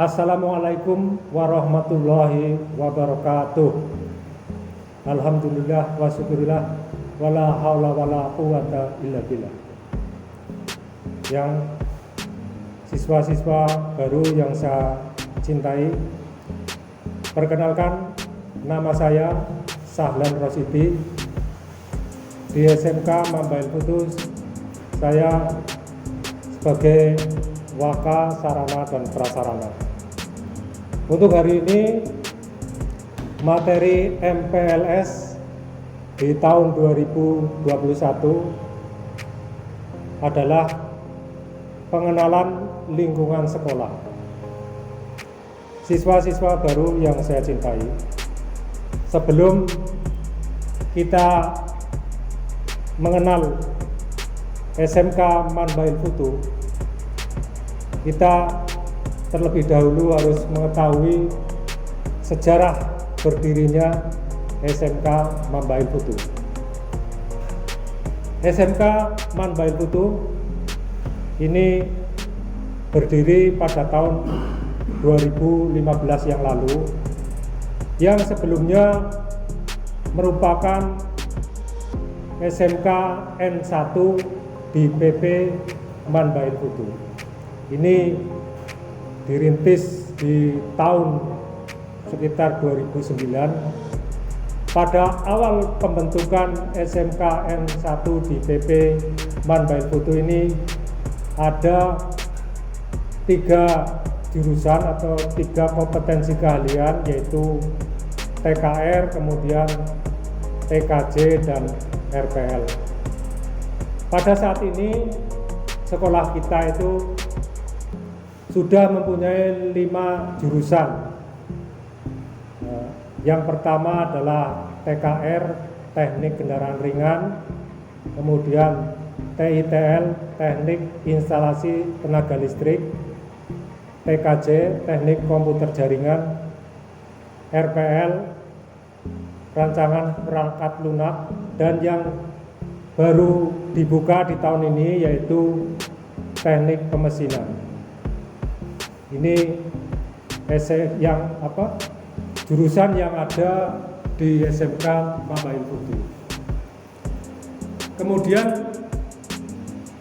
Assalamualaikum warahmatullahi wabarakatuh. Alhamdulillah wa syukurillah wala haula wala quwata illa billah. Yang siswa-siswa baru yang saya cintai, perkenalkan, nama saya Sahlan Rosidi. Di SMK Mambail Putu saya sebagai Waka Sarana dan Prasarana. Untuk hari ini materi MPLS di tahun 2021 adalah pengenalan lingkungan sekolah. Siswa-siswa baru yang saya cintai, sebelum kita mengenal SMK Mambail Putu, kita terlebih dahulu harus mengetahui sejarah berdirinya SMK Mambail Putu. SMK Mambail Putu ini berdiri pada tahun 2015 yang lalu, yang sebelumnya merupakan SMK N1 di PP Mambail Putu. Ini dirintis di tahun sekitar 2009. Pada awal pembentukan SMK N1 di PP Mambail Putu ini ada 3 jurusan atau 3 kompetensi keahlian, yaitu TKR, kemudian TKJ, dan RPL. Pada saat ini sekolah kita itu sudah mempunyai 5 jurusan. Yang pertama adalah TKR, Teknik Kendaraan Ringan, kemudian TITL, Teknik Instalasi Tenaga Listrik, TKJ, Teknik Komputer Jaringan, RPL, Rancangan Perangkat Lunak, dan yang baru dibuka di tahun ini yaitu Teknik Pemesinan. Ini jurusan yang ada di SMK Mambail Putu. Kemudian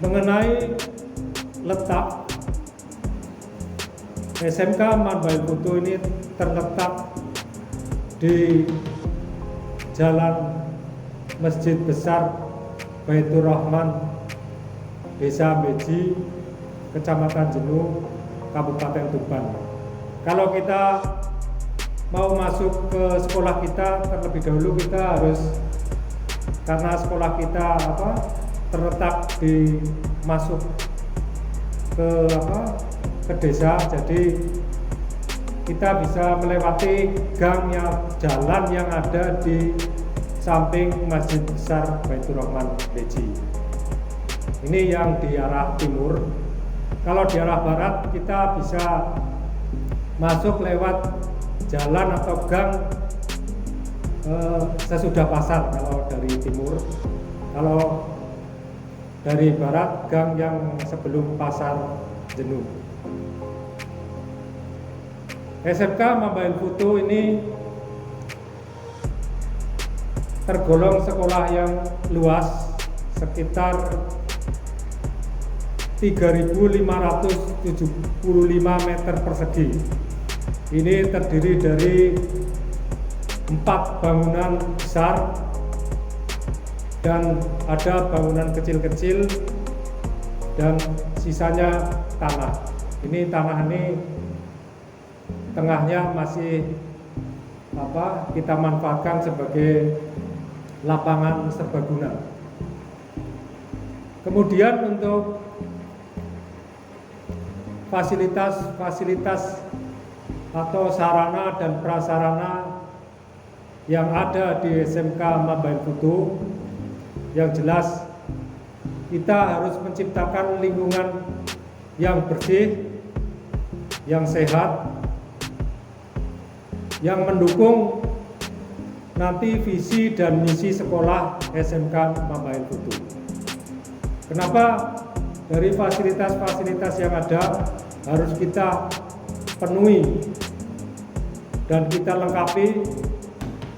mengenai letak, SMK Mambail Putu ini terletak di Jalan Masjid Besar Baitur Rahman, Desa Beji, Kecamatan Jenuh, Kabupaten Tuban. Kalau kita mau masuk ke sekolah kita, terlebih dahulu kita harus, karena sekolah kita terletak di masuk ke desa, jadi kita bisa melewati jalan yang ada di samping Masjid Besar Baitur Rahman Beji. Ini yang di arah timur. Kalau di arah barat kita bisa masuk lewat jalan atau gang sesudah pasar kalau dari timur. Kalau dari barat, gang yang sebelum pasar Jenuh. SMK Mambail Putu ini tergolong sekolah yang luas, sekitar 3.575 meter persegi. Ini terdiri dari 4 bangunan besar dan ada bangunan kecil-kecil dan sisanya tanah. Ini tanah ini tengahnya masih kita manfaatkan sebagai lapangan serbaguna. Kemudian untuk fasilitas atau sarana dan prasarana yang ada di SMK Mambail Putu, yang jelas kita harus menciptakan lingkungan yang bersih, yang sehat, yang mendukung nanti visi dan misi sekolah SMK Mambail Putu. Kenapa dari fasilitas-fasilitas yang ada harus kita penuhi dan kita lengkapi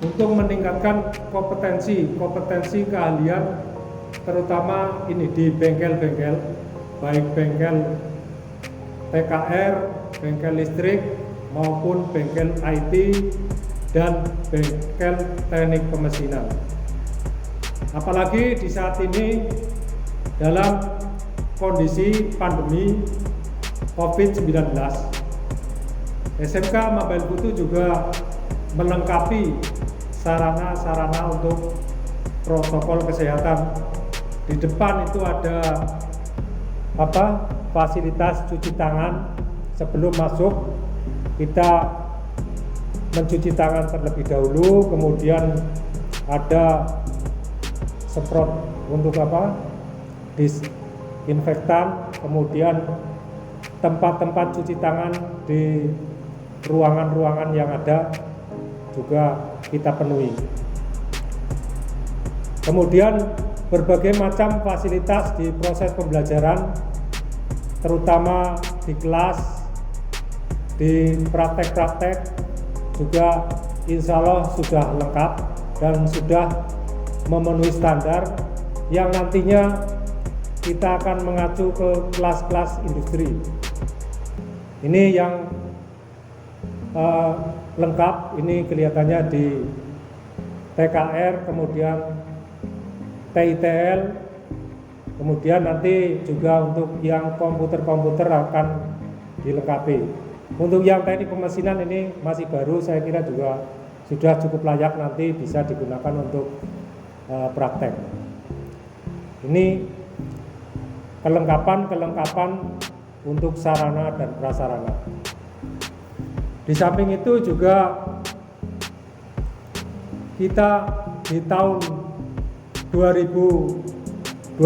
untuk meningkatkan kompetensi keahlian, terutama ini di bengkel-bengkel, baik bengkel PKR, bengkel listrik maupun bengkel IT dan bengkel teknik pemesinan. Apalagi di saat ini dalam kondisi pandemi COVID-19, SMK Mambahil Putu juga melengkapi sarana-sarana untuk protokol kesehatan. Di depan itu ada fasilitas cuci tangan. Sebelum masuk kita mencuci tangan terlebih dahulu, kemudian ada semprot untuk disinfektan, kemudian tempat-tempat cuci tangan di ruangan-ruangan yang ada juga kita penuhi. Kemudian berbagai macam fasilitas di proses pembelajaran, terutama di kelas, di praktek-praktek juga insya Allah sudah lengkap dan sudah memenuhi standar yang nantinya kita akan mengacu ke kelas-kelas industri. Ini yang lengkap, ini kelihatannya di TKR, kemudian TITL, kemudian nanti juga untuk yang komputer-komputer akan dilengkapi. Untuk yang teknik pemesinan ini masih baru, saya kira juga sudah cukup layak nanti bisa digunakan untuk praktek. Ini kelengkapan untuk sarana dan prasarana. Di samping itu juga kita di tahun 2021-2022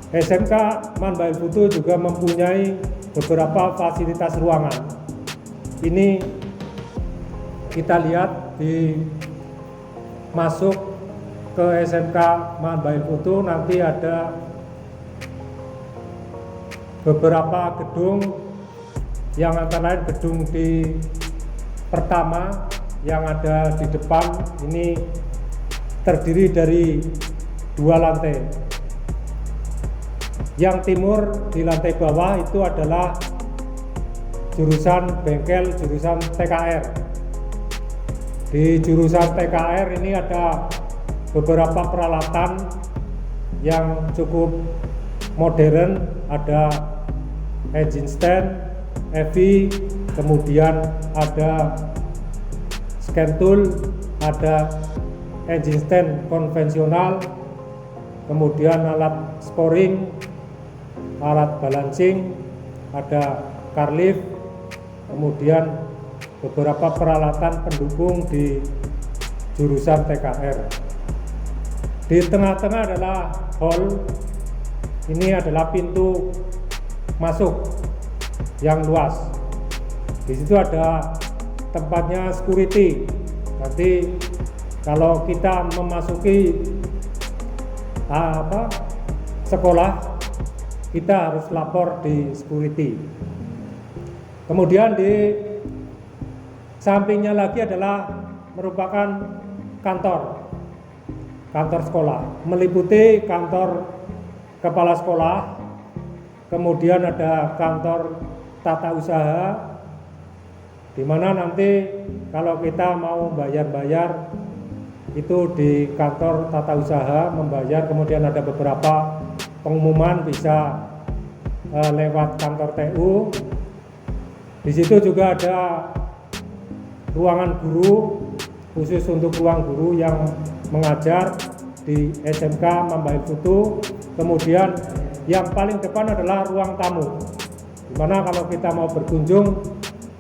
SMK Mambahil Putu juga mempunyai beberapa fasilitas ruangan. Ini kita lihat di masuk ke SMK Mambahil Putu nanti ada beberapa gedung yang antara lain gedung di pertama yang ada di depan ini terdiri dari 2 lantai. Yang timur di lantai bawah itu adalah jurusan bengkel, jurusan TKR. Di jurusan TKR ini ada beberapa peralatan yang cukup modern, ada engine stand, EV, kemudian ada scan tool, ada engine stand konvensional, kemudian alat sporing, alat balancing, ada car lift, kemudian beberapa peralatan pendukung di jurusan TKR. Di tengah-tengah adalah hall, ini adalah pintu masuk yang luas. Di situ ada tempatnya security. Nanti kalau kita memasuki sekolah, kita harus lapor di security. Kemudian di sampingnya lagi adalah merupakan kantor sekolah, meliputi kantor kepala sekolah, kemudian ada kantor tata usaha, di mana nanti kalau kita mau bayar itu di kantor tata usaha membayar, kemudian ada beberapa pengumuman bisa lewat kantor TU. Di situ juga ada ruangan guru khusus untuk ruang guru yang mengajar di SMK Mambahil Putu. Kemudian yang paling depan adalah ruang tamu, di mana kalau kita mau berkunjung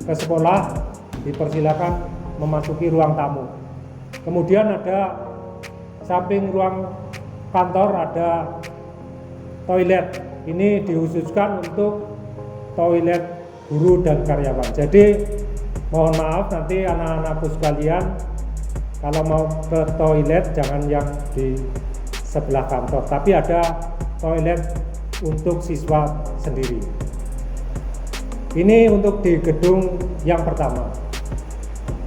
ke sekolah dipersilakan memasuki ruang tamu. Kemudian ada samping ruang kantor ada toilet. Ini dikhususkan untuk toilet guru dan karyawan. Jadi mohon maaf nanti anak-anakku sekalian, kalau mau ke toilet jangan yang di sebelah kantor, tapi ada toilet untuk siswa sendiri. Ini untuk di gedung yang pertama.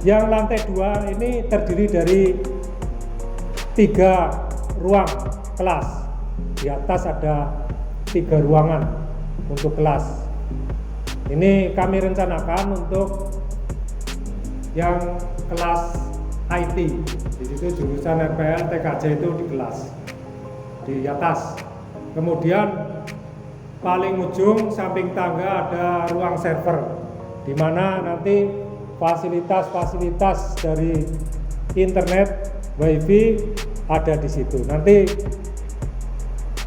Yang lantai 2 ini terdiri dari 3 ruang kelas. Di atas ada 3 ruangan untuk kelas. Ini kami rencanakan untuk yang kelas IT. Di situ jurusan RPL, TKJ itu di kelas di atas. Kemudian paling ujung samping tangga ada ruang server, di mana nanti fasilitas-fasilitas dari internet, wifi ada di situ. Nanti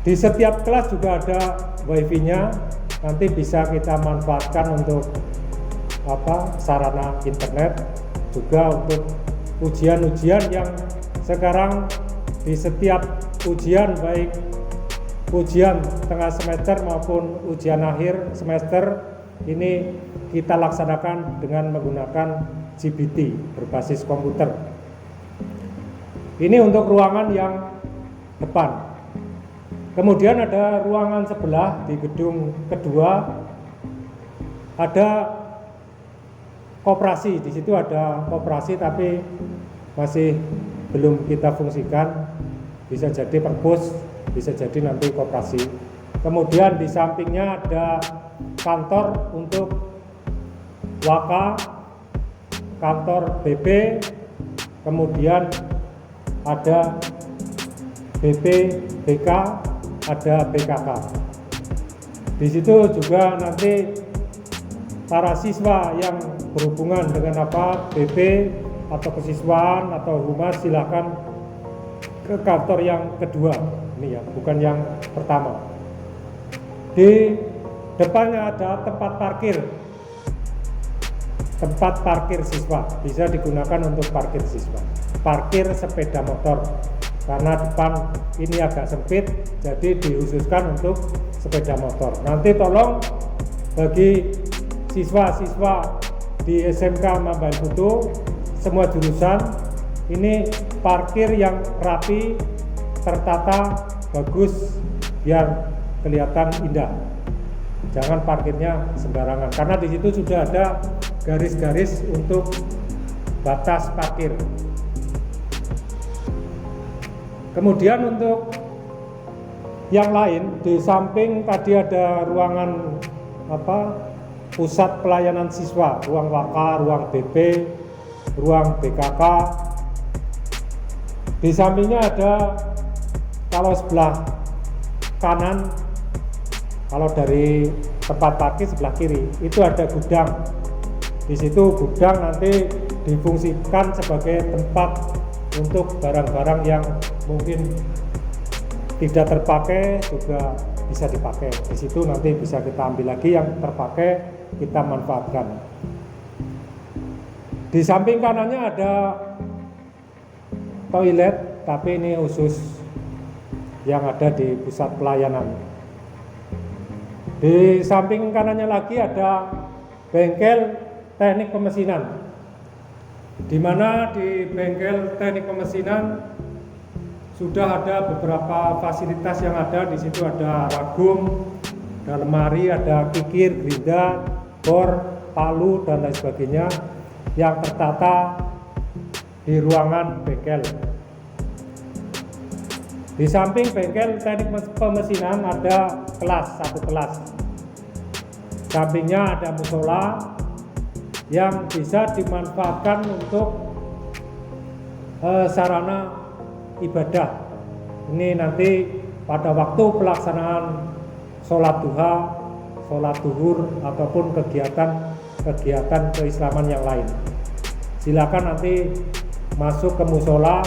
di setiap kelas juga ada wifi-nya, nanti bisa kita manfaatkan untuk sarana internet, juga untuk ujian-ujian yang sekarang di setiap ujian, baik ujian tengah semester maupun ujian akhir semester, ini kita laksanakan dengan menggunakan GBT berbasis komputer. Ini untuk ruangan yang depan. Kemudian ada ruangan sebelah di gedung kedua, ada koperasi. Di situ ada koperasi tapi masih belum kita fungsikan. Bisa jadi perpus, bisa jadi nanti koperasi. Kemudian di sampingnya ada kantor untuk Waka, kantor BP, kemudian ada BK, ada BKK. Di situ juga nanti para siswa yang berhubungan dengan BP atau kesiswaan atau humas silakan ke kantor yang kedua, ini ya, bukan yang pertama. Di depannya ada tempat parkir siswa, bisa digunakan untuk parkir siswa, parkir sepeda motor, karena depan ini agak sempit, jadi dihususkan untuk sepeda motor. Nanti tolong bagi siswa-siswa di SMK Mambahan Kutu semua jurusan, ini parkir yang rapi, tertata, bagus, biar kelihatan indah. Jangan parkirnya sembarangan, karena di situ sudah ada garis-garis untuk batas parkir. Kemudian untuk yang lain, di samping tadi ada ruangan pusat pelayanan siswa, ruang Waka, ruang BP, ruang BKK. Di sampingnya ada, kalau sebelah kanan, kalau dari tempat parkir sebelah kiri, itu ada gudang. Di situ gudang nanti difungsikan sebagai tempat untuk barang-barang yang mungkin tidak terpakai juga bisa dipakai. Di situ nanti bisa kita ambil lagi, yang terpakai kita manfaatkan. Di samping kanannya ada toilet, tapi ini khusus yang ada di pusat pelayanan. Di samping kanannya lagi ada bengkel teknik pemesinan, di mana di bengkel teknik pemesinan sudah ada beberapa fasilitas yang ada. Di situ ada ragum, ada lemari, ada kikir, gerinda, bor, palu, dan lain sebagainya yang tertata di ruangan bengkel. Di samping bengkel teknik pemesinan ada satu kelas. Sampingnya ada musola yang bisa dimanfaatkan untuk sarana ibadah. Ini nanti pada waktu pelaksanaan sholat duha, sholat duhur, ataupun kegiatan keislaman yang lain. Silakan nanti masuk ke musola,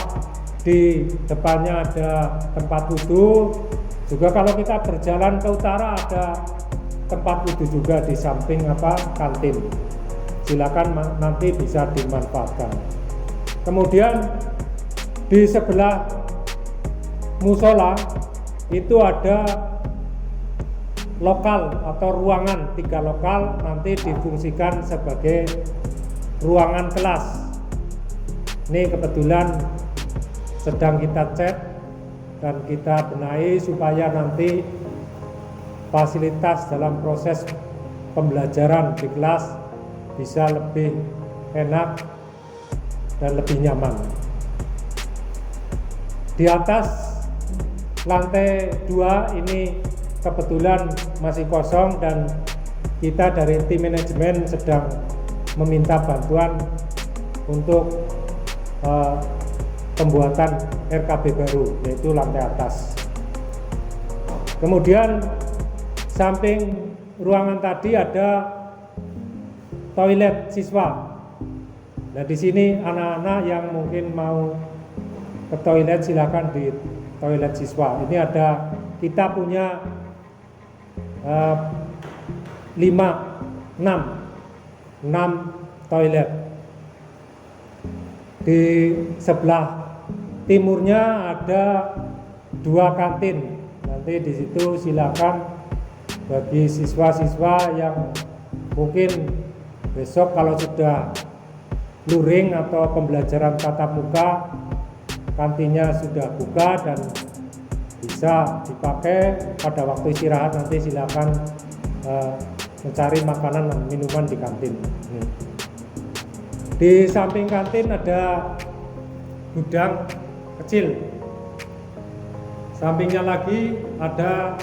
di depannya ada tempat wudhu. Juga kalau kita berjalan ke utara ada tempat wudhu juga di samping kantin. Silakan nanti bisa dimanfaatkan. Kemudian di sebelah musola itu ada lokal atau ruangan, 3 lokal, nanti difungsikan sebagai ruangan kelas. Ini kebetulan sedang kita cek dan kita benahi supaya nanti fasilitas dalam proses pembelajaran di kelas bisa lebih enak dan lebih nyaman. Di atas lantai 2 ini kebetulan masih kosong dan kita dari tim manajemen sedang meminta bantuan untuk pembuatan RKB baru, yaitu lantai atas. Kemudian samping ruangan tadi ada toilet siswa. Nah, di sini anak-anak yang mungkin mau ke toilet silakan di toilet siswa. Ini ada, kita punya 6 toilet. Di sebelah timurnya ada 2 kantin. Nanti di situ silakan bagi siswa-siswa yang mungkin besok kalau sudah luring atau pembelajaran tatap muka, kantinnya sudah buka dan bisa dipakai pada waktu istirahat. Nanti silakan mencari makanan dan minuman di kantin. Di samping kantin ada gudang kecil. Sampingnya lagi ada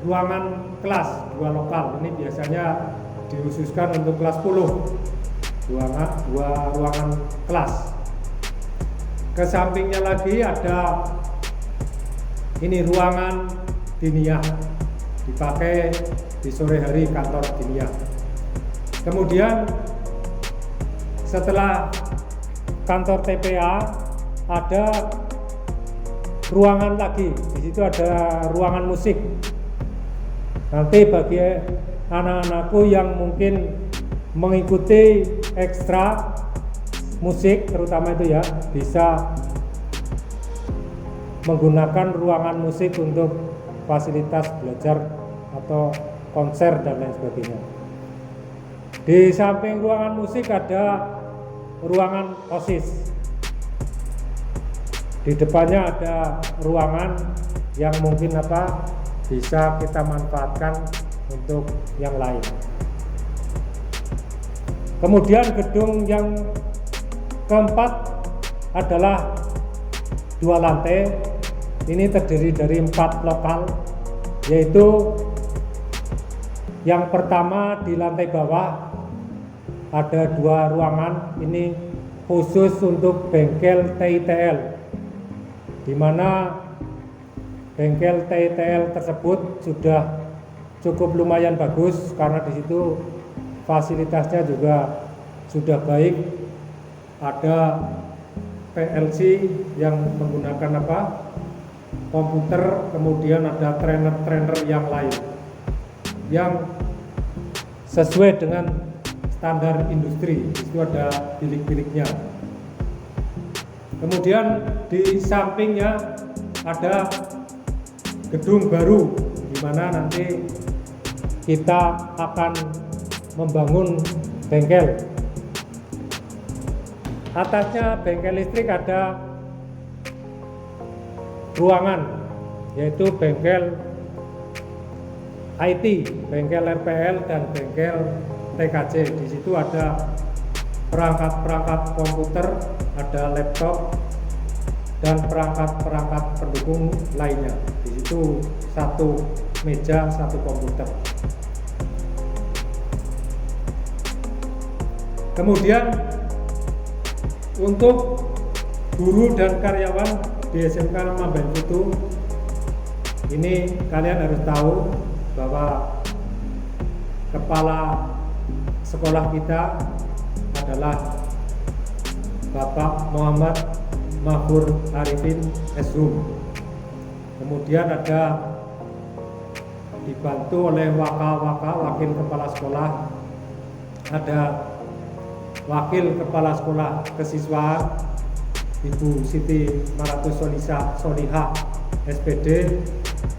ruangan kelas 2 lokal. Ini biasanya dikhususkan untuk kelas 10. Dua ruangan kelas. Ke sampingnya lagi ada ini ruangan diniyah, dipakai di sore hari kantor diniyah. Kemudian setelah kantor TPA ada ruangan lagi. Di situ ada ruangan musik. Nanti bagi anak-anakku yang mungkin mengikuti ekstra musik terutama itu ya, bisa menggunakan ruangan musik untuk fasilitas belajar atau konser dan lain sebagainya. Di samping ruangan musik ada ruangan OSIS. Di depannya ada ruangan yang mungkin bisa kita manfaatkan untuk yang lain. Kemudian gedung yang keempat adalah 2 lantai. Ini terdiri dari 4 lokal, yaitu yang pertama di lantai bawah ada 2 ruangan. Ini khusus untuk bengkel TITL, di mana bengkel TITL tersebut sudah cukup lumayan bagus karena di situ fasilitasnya juga sudah baik. Ada PLC yang menggunakan komputer, kemudian ada trainer-trainer yang lain yang sesuai dengan standar industri. Itu ada bilik-biliknya. Kemudian di sampingnya ada gedung baru di mana nanti kita akan membangun bengkel. Atasnya bengkel listrik ada ruangan, yaitu bengkel IT, bengkel RPL dan bengkel TKC. Di situ ada perangkat-perangkat komputer, ada laptop dan perangkat-perangkat pendukung lainnya. Di situ 1 meja, 1 komputer. Kemudian untuk guru dan karyawan di SMK Mamben Putu, ini kalian harus tahu bahwa kepala sekolah kita adalah Bapak Muhammad Mahfur Arifin SHum. Kemudian ada dibantu oleh wakil kepala sekolah, ada wakil kepala sekolah kesiswaan Ibu Siti Maratus Solihah SPD.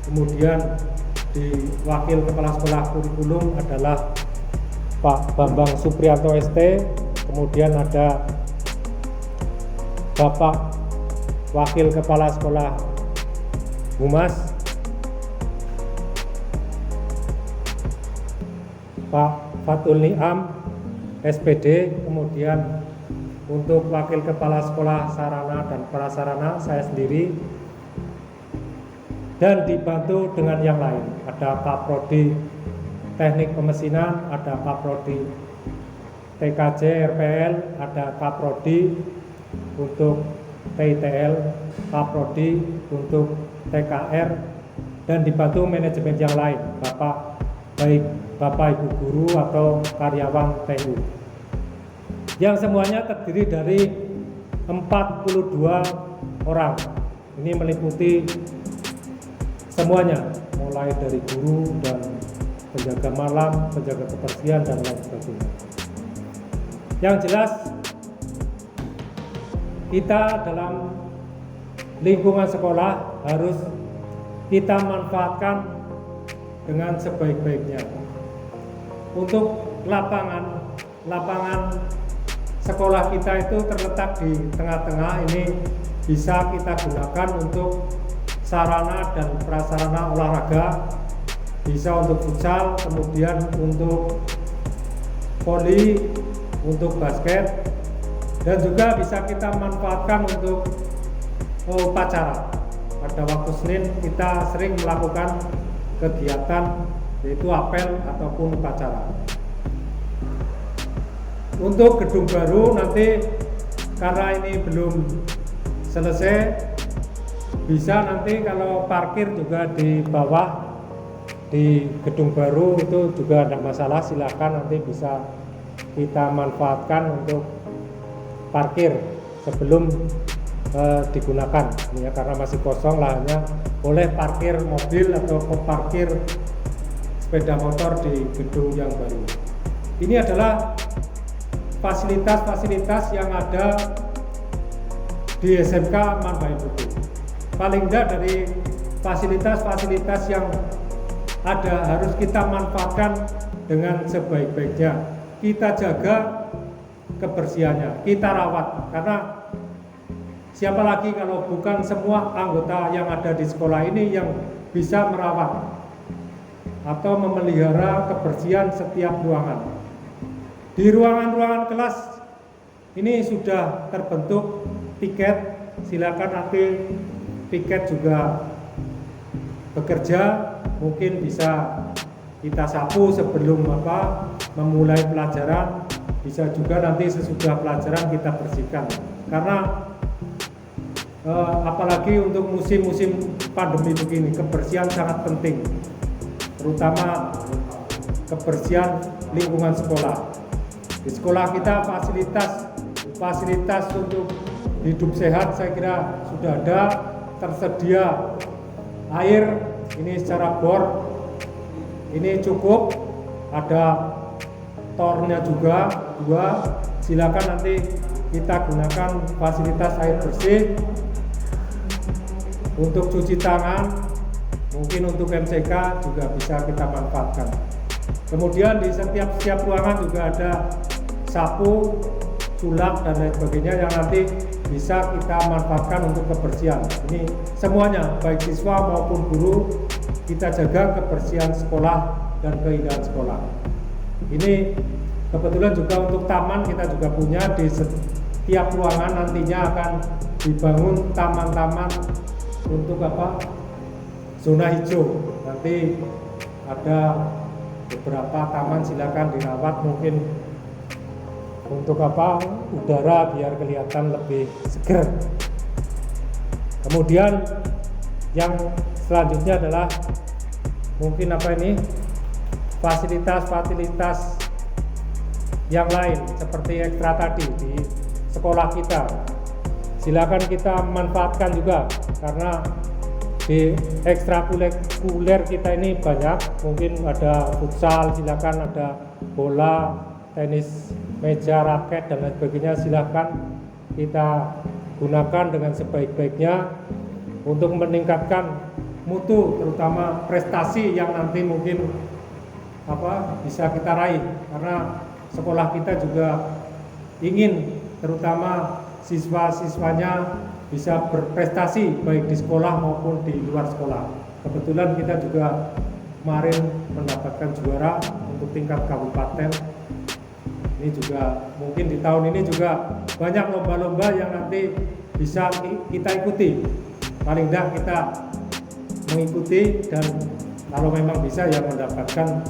Kemudian di wakil kepala sekolah kurikulum adalah Pak Bambang Supriyanto ST. Kemudian ada Bapak wakil kepala sekolah Humas. Pak Fatul Niam SPD, kemudian untuk Wakil Kepala Sekolah Sarana dan Prasarana saya sendiri, dan dibantu dengan yang lain. Ada Kaprodi Teknik Pemesinan, ada Kaprodi TKJ RPL, ada Kaprodi untuk TITL, Kaprodi untuk TKR, dan dibantu manajemen yang lain, baik Bapak Ibu guru atau karyawan TU, yang semuanya terdiri dari 42 orang. Ini meliputi semuanya, mulai dari guru dan penjaga malam, penjaga kebersihan, dan lain sebagainya. Yang jelas, kita dalam lingkungan sekolah harus kita manfaatkan dengan sebaik-baiknya. Untuk lapangan sekolah kita itu terletak di tengah-tengah, ini bisa kita gunakan untuk sarana dan prasarana olahraga, bisa untuk futsal, kemudian untuk voli, untuk basket, dan juga bisa kita manfaatkan untuk upacara. Pada waktu Senin kita sering melakukan kegiatan yaitu apel ataupun upacara. Untuk gedung baru nanti karena ini belum selesai, bisa nanti kalau parkir juga di bawah di gedung baru itu juga tidak masalah, silakan nanti bisa kita manfaatkan untuk parkir sebelum digunakan ya, karena masih kosong lahannya, boleh parkir mobil atau parkir sepeda motor di gedung yang baru. Ini adalah fasilitas-fasilitas yang ada di SMK Manbae Putu. Paling tidak dari fasilitas-fasilitas yang ada harus kita manfaatkan dengan sebaik-baiknya. Kita jaga kebersihannya, kita rawat, karena siapa lagi kalau bukan semua anggota yang ada di sekolah ini yang bisa merawat atau memelihara kebersihan setiap ruangan. Di ruangan-ruangan kelas ini sudah terbentuk tiket, silakan nanti tiket juga bekerja, mungkin bisa kita sapu sebelum memulai pelajaran, bisa juga nanti sesudah pelajaran kita bersihkan, karena apalagi untuk musim-musim pandemi begini, kebersihan sangat penting, terutama kebersihan lingkungan sekolah. Di sekolah kita fasilitas untuk hidup sehat saya kira sudah ada, tersedia air ini secara bor ini cukup, ada tornya juga 2, silakan nanti kita gunakan fasilitas air bersih untuk cuci tangan, mungkin untuk MCK juga bisa kita manfaatkan. Kemudian di setiap ruangan juga ada sapu, sulap, dan lain sebagainya yang nanti bisa kita manfaatkan untuk kebersihan. Ini semuanya, baik siswa maupun guru, kita jaga kebersihan sekolah dan keindahan sekolah. Ini kebetulan juga untuk taman kita juga punya, di setiap ruangan nantinya akan dibangun taman-taman untuk zona hijau. Nanti ada beberapa taman, silakan dirawat, mungkin untuk udara biar kelihatan lebih segar. Kemudian yang selanjutnya adalah mungkin fasilitas yang lain seperti ekstra tadi di sekolah kita, silakan kita manfaatkan juga, karena di ekstrakurikuler kita ini banyak, mungkin ada futsal, silakan ada bola, tenis meja, raket, dan lain sebagainya, silakan kita gunakan dengan sebaik-baiknya untuk meningkatkan mutu, terutama prestasi yang nanti mungkin bisa kita raih, karena sekolah kita juga ingin terutama siswa-siswanya bisa berprestasi baik di sekolah maupun di luar sekolah. Kebetulan kita juga kemarin mendapatkan juara untuk tingkat kabupaten. Ini juga mungkin di tahun ini juga banyak lomba-lomba yang nanti bisa kita ikuti. Paling tidak kita mengikuti, dan kalau memang bisa ya mendapatkan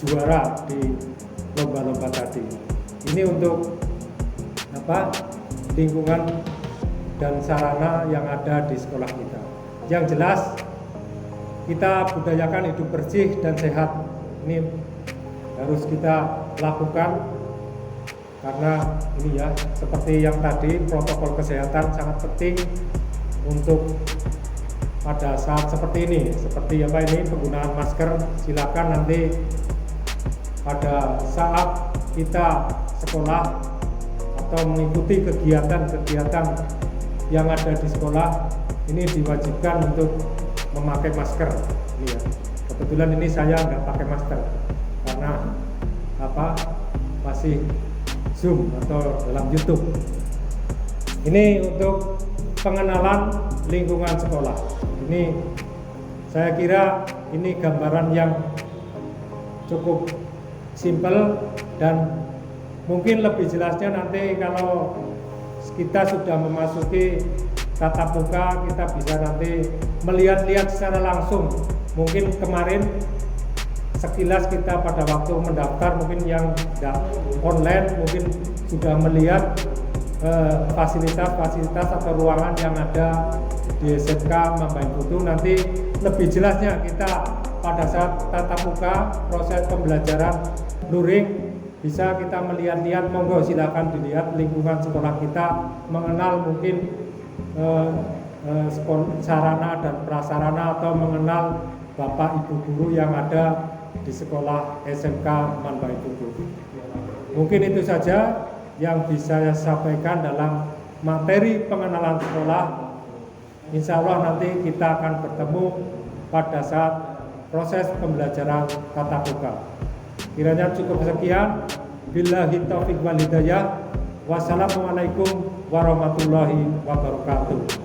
juara di lomba-lomba tadi. Ini untuk lingkungan dan sarana yang ada di sekolah kita. Yang jelas kita budayakan hidup bersih dan sehat. Ini harus kita lakukan, karena ini ya seperti yang tadi, protokol kesehatan sangat penting untuk pada saat seperti ini. Seperti ini penggunaan masker, silakan nanti pada saat kita sekolah atau mengikuti kegiatan-kegiatan yang ada di sekolah, ini diwajibkan untuk memakai masker. Ini ya. Kebetulan ini saya nggak pakai masker karena masih Zoom atau dalam YouTube. Ini untuk pengenalan lingkungan sekolah. Ini saya kira ini gambaran yang cukup simpel, dan mungkin lebih jelasnya nanti kalau kita sudah memasuki tatap muka, kita bisa nanti melihat-lihat secara langsung. Mungkin kemarin sekilas kita pada waktu mendaftar, mungkin yang online mungkin sudah melihat fasilitas-fasilitas atau ruangan yang ada di SMK Mambain Putu. Nanti lebih jelasnya kita pada saat tatap muka, proses pembelajaran luring, bisa kita melihat-lihat. Monggo silakan dilihat lingkungan sekolah kita, mengenal mungkin sarana dan prasarana, atau mengenal Bapak Ibu guru yang ada di sekolah SMK Mambain Putu. Mungkin itu saja yang bisa saya sampaikan dalam materi pengenalan sekolah. Insya Allah nanti kita akan bertemu pada saat proses pembelajaran tatap muka. Kiranya cukup sekian. Billahi taufiq wal hidayah. Wassalamualaikum warahmatullahi wabarakatuh.